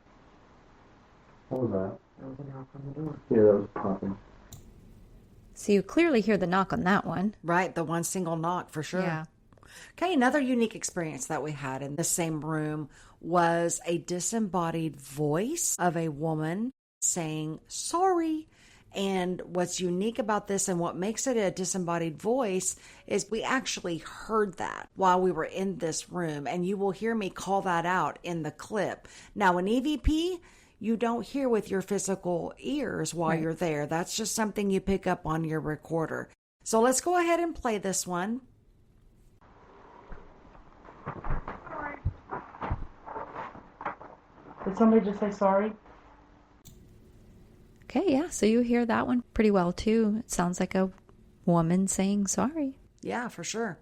What was that? That was a knock on the door. Yeah, that was popping. So you clearly hear the knock on that one. Right, the one single knock for sure. Yeah. Okay, another unique experience that we had in the same room was a disembodied voice of a woman saying, sorry. And what's unique about this and what makes it a disembodied voice is we actually heard that while we were in this room. And you will hear me call that out in the clip. Now, an EVP, you don't hear with your physical ears while you're there. That's just something you pick up on your recorder. So let's go ahead and play this one. Did somebody just say sorry? Okay, yeah. So you hear that one pretty well too. It sounds like a woman saying sorry. Yeah, for sure.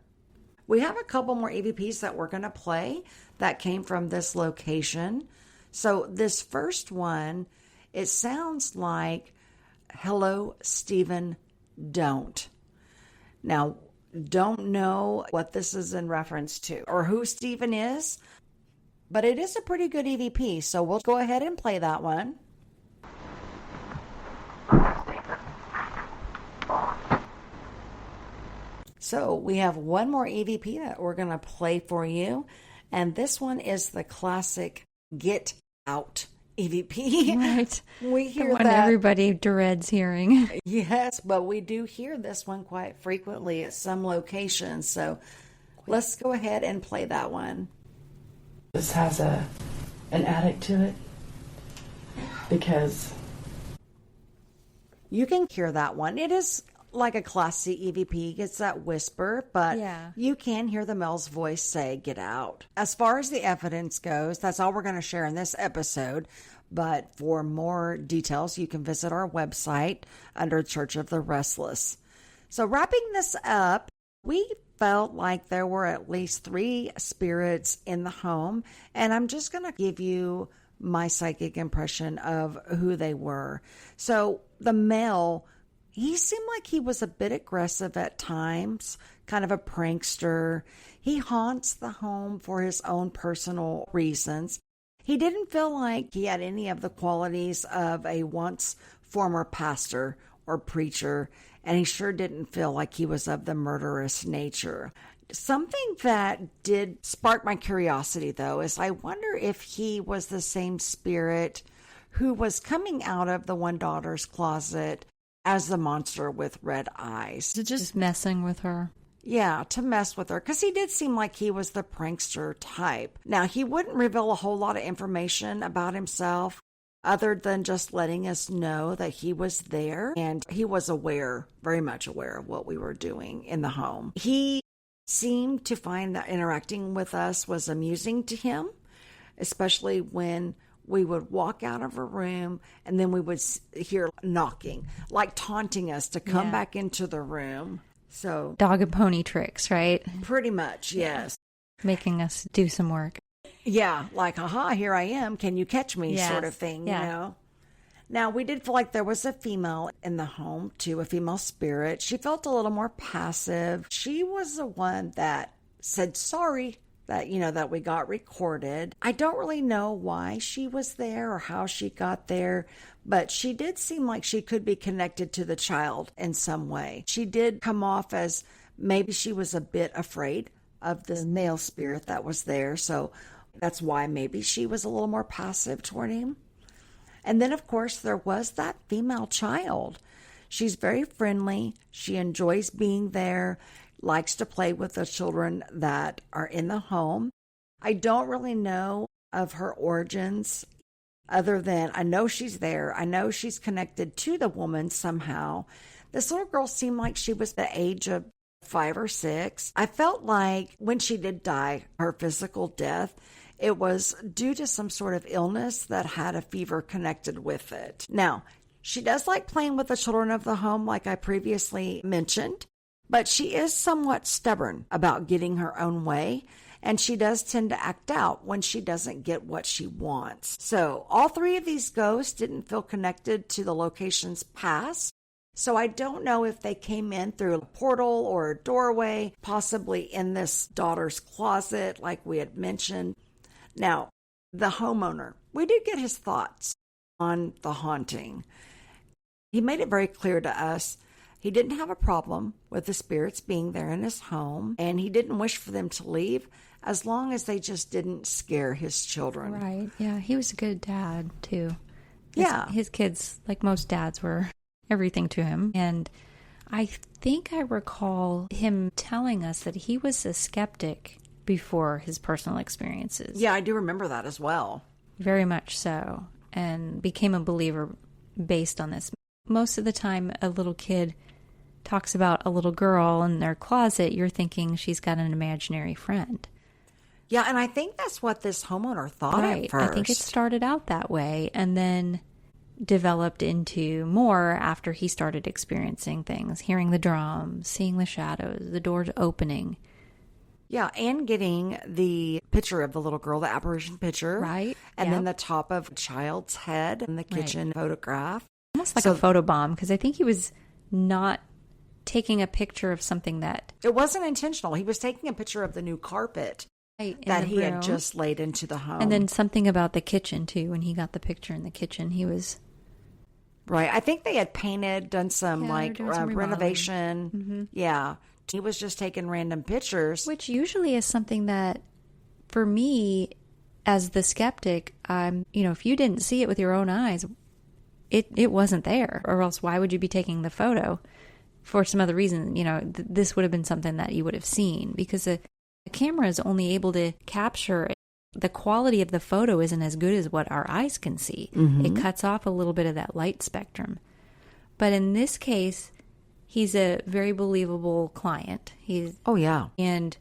We have a couple more EVPs that we're going to play that came from this location. So this first one, it sounds like, hello, Stephen, don't. Now, don't know what this is in reference to or who Stephen is, but it is a pretty good EVP. So we'll go ahead and play that one. So we have one more EVP that we're going to play for you. And this one is the classic Get Out EVP. Right. We The hear one that. everybody dreads hearing. Yes, but we do hear this one quite frequently at some locations. So let's go ahead and play that one. This has an attic to it because You can hear that one. It is like a Class C EVP. It's that whisper, but Yeah. you can hear the male's voice say, get out. As far as the evidence goes, that's all we're going to share in this episode. But for more details, you can visit our website under Church of the Restless. So wrapping this up, we felt like there were at least 3 spirits in the home. And I'm just going to give you my psychic impression of who they were. So the male, he seemed like he was a bit aggressive at times, kind of a prankster. He haunts the home for his own personal reasons. He didn't feel like he had any of the qualities of a once former pastor or preacher, and he sure didn't feel like he was of the murderous nature. Something that did spark my curiosity, though, is I wonder if he was the same spirit who was coming out of the one daughter's closet as the monster with red eyes. Just messing with her. Yeah, to mess with her, because he did seem like he was the prankster type. Now, he wouldn't reveal a whole lot of information about himself other than just letting us know that he was there, and he was aware, very much aware of what we were doing in the home. He seemed to find that interacting with us was amusing to him, especially when we would walk out of a room and then we would hear knocking, like taunting us to come back into the room. So Dog and pony tricks, right? pretty much, yes. Making us do some work. Yeah, like, aha, here I am. Can you catch me? Yes, Sort of thing, yeah. you know? Now, we did feel like there was a female in the home, too, a female spirit. She felt a little more passive. She was the one that said sorry that, that we got recorded. I don't really know why she was there or how she got there, but she did seem like she could be connected to the child in some way. She did come off as maybe she was a bit afraid of the male spirit that was there. So that's why maybe she was a little more passive toward him. And then, of course, there was that female child. She's very friendly. She enjoys being there, likes to play with the children that are in the home. I don't really know of her origins other than I know she's there. I know she's connected to the woman somehow. This little girl seemed like she was the age of 5 or 6. I felt like when she did die, her physical death, it was due to some sort of illness that had a fever connected with it. Now, she does like playing with the children of the home, like I previously mentioned, but she is somewhat stubborn about getting her own way, and she does tend to act out when she doesn't get what she wants. So all 3 of these ghosts didn't feel connected to the locations past. So I don't know if they came in through a portal or a doorway, possibly in this daughter's closet, like we had mentioned. Now, the homeowner, we did get his thoughts on the haunting. He made it very clear to us he didn't have a problem with the spirits being there in his home, and he didn't wish for them to leave as long as they just didn't scare his children. Right. Yeah, he was a good dad, too. His kids, like most dads, were everything to him. And I think I recall him telling us that he was a skeptic before his personal experiences. Yeah, I do remember that as well. Very much so. And became a believer based on this. Most of the time, a little kid talks about a little girl in their closet, you're thinking she's got an imaginary friend. Yeah, and I think that's what this homeowner thought at first. I think it started out that way and then developed into more after he started experiencing things, hearing the drums, seeing the shadows, the doors opening. Yeah, and getting the picture of the little girl, the apparition picture. Right. And then the top of a child's head in the kitchen photograph. Almost like a photobomb, because I think he was not taking a picture of something that... It wasn't intentional. He was taking a picture of the new carpet that he had just laid into the home. And then something about the kitchen, too. When he got the picture in the kitchen, he was... Right. I think they had painted, done some some renovation. Mm-hmm. Yeah. He was just taking random pictures. Which usually is something that, for me, as the skeptic, if you didn't see it with your own eyes, it wasn't there. Or else why would you be taking the photo? For some other reason, this would have been something that you would have seen. Because the camera is only able to capture... The quality of the photo isn't as good as what our eyes can see. Mm-hmm. It cuts off a little bit of that light spectrum. But in this case... He's a very believable client. And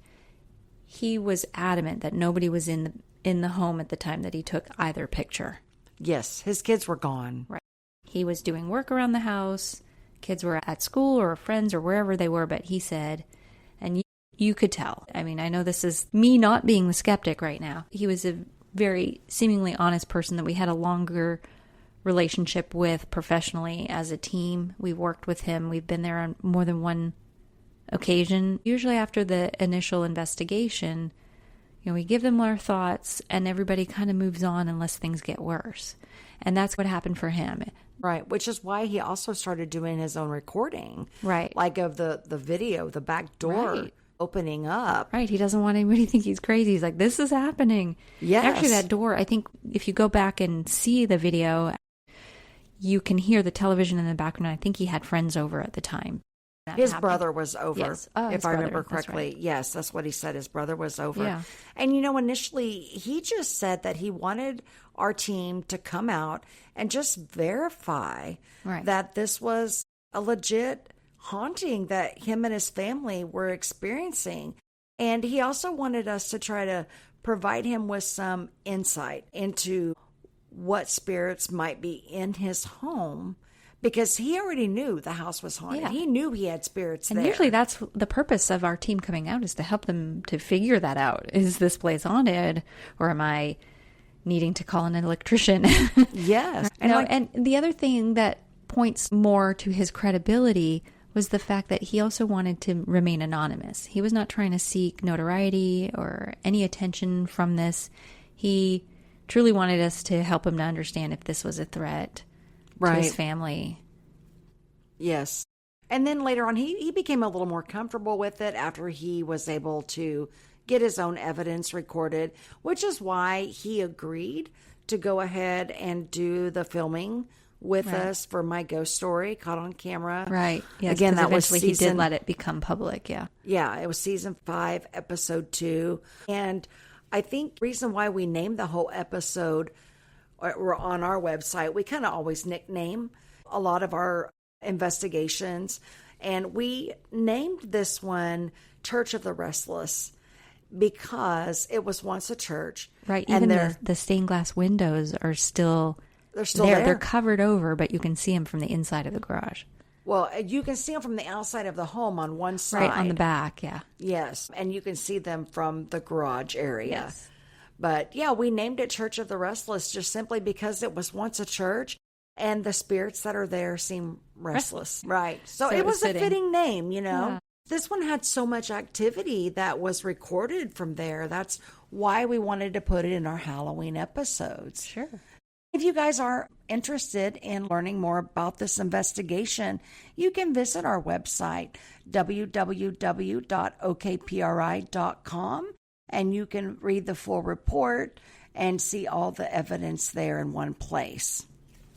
he was adamant that nobody was in the home at the time that he took either picture. Yes, his kids were gone. Right. He was doing work around the house. Kids were at school or friends or wherever they were, but he said, and you could tell. I mean, I know this is me not being the skeptic right now. He was a very seemingly honest person that we had a longer relationship with professionally as a team. We've worked with him. We've been there on more than one occasion. Usually after the initial investigation, we give them our thoughts and everybody kind of moves on unless things get worse. And that's what happened for him. Right, which is why he also started doing his own recording. Right. Like of the video, the back door opening up. Right, he doesn't want anybody to think he's crazy. He's like, this is happening. Yes. Actually, that door, I think if you go back and see the video... You can hear the television in the background. I think he had friends over at the time. His brother was over, yes. if I remember correctly. Right. Yes, that's what he said. His brother was over. Yeah. And, initially he just said that he wanted our team to come out and just verify that this was a legit haunting that him and his family were experiencing. And he also wanted us to try to provide him with some insight into what spirits might be in his home, because he already knew the house was haunted. Yeah. He knew he had spirits there. And usually that's the purpose of our team coming out, is to help them to figure that out. Is this place haunted, or am I needing to call an electrician. Yes. And the other thing that points more to his credibility was the fact that he also wanted to remain anonymous. He was not trying to seek notoriety or any attention from this. He truly wanted us to help him to understand if this was a threat to his family. Yes. And then later on, he became a little more comfortable with it after he was able to get his own evidence recorded, which is why he agreed to go ahead and do the filming with us for My Ghost Story, Caught on Camera. Right. Yes, Again, that was eventually he did let it become public, yeah. Yeah, it was season 5, episode 2. And I think the reason why we named the whole episode or on our website, we kind of always nickname a lot of our investigations. And we named this one Church of the Restless because it was once a church. Right. Even the stained glass windows are still... They're still there. They're covered over, but you can see them from the inside of the garage. Well, you can see them from the outside of the home on one side. Right, on the back, yeah. Yes, and you can see them from the garage area. Yes. But yeah, we named it Church of the Restless just simply because it was once a church and the spirits that are there seem restless. Right. So it was a fitting name, you know. Yeah. This one had so much activity that was recorded from there. That's why we wanted to put it in our Halloween episodes. Sure. If you guys are interested in learning more about this investigation, you can visit our website, www.okpri.com, and you can read the full report and see all the evidence there in one place.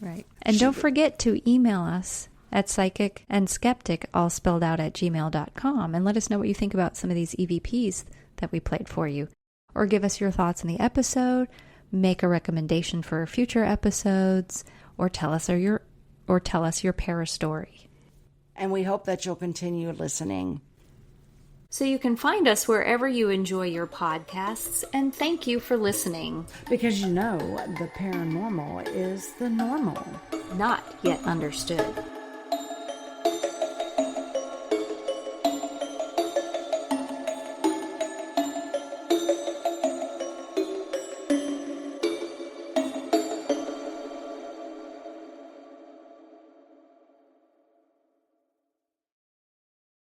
Right. And don't forget to email us at psychicandskeptic, all spelled out, at gmail.com, and let us know what you think about some of these EVPs that we played for you. Or give us your thoughts on the episode, make a recommendation for future episodes, or tell us your para story. And we hope that you'll continue listening. So you can find us wherever you enjoy your podcasts, and thank you for listening. Because the paranormal is the normal. Not yet understood.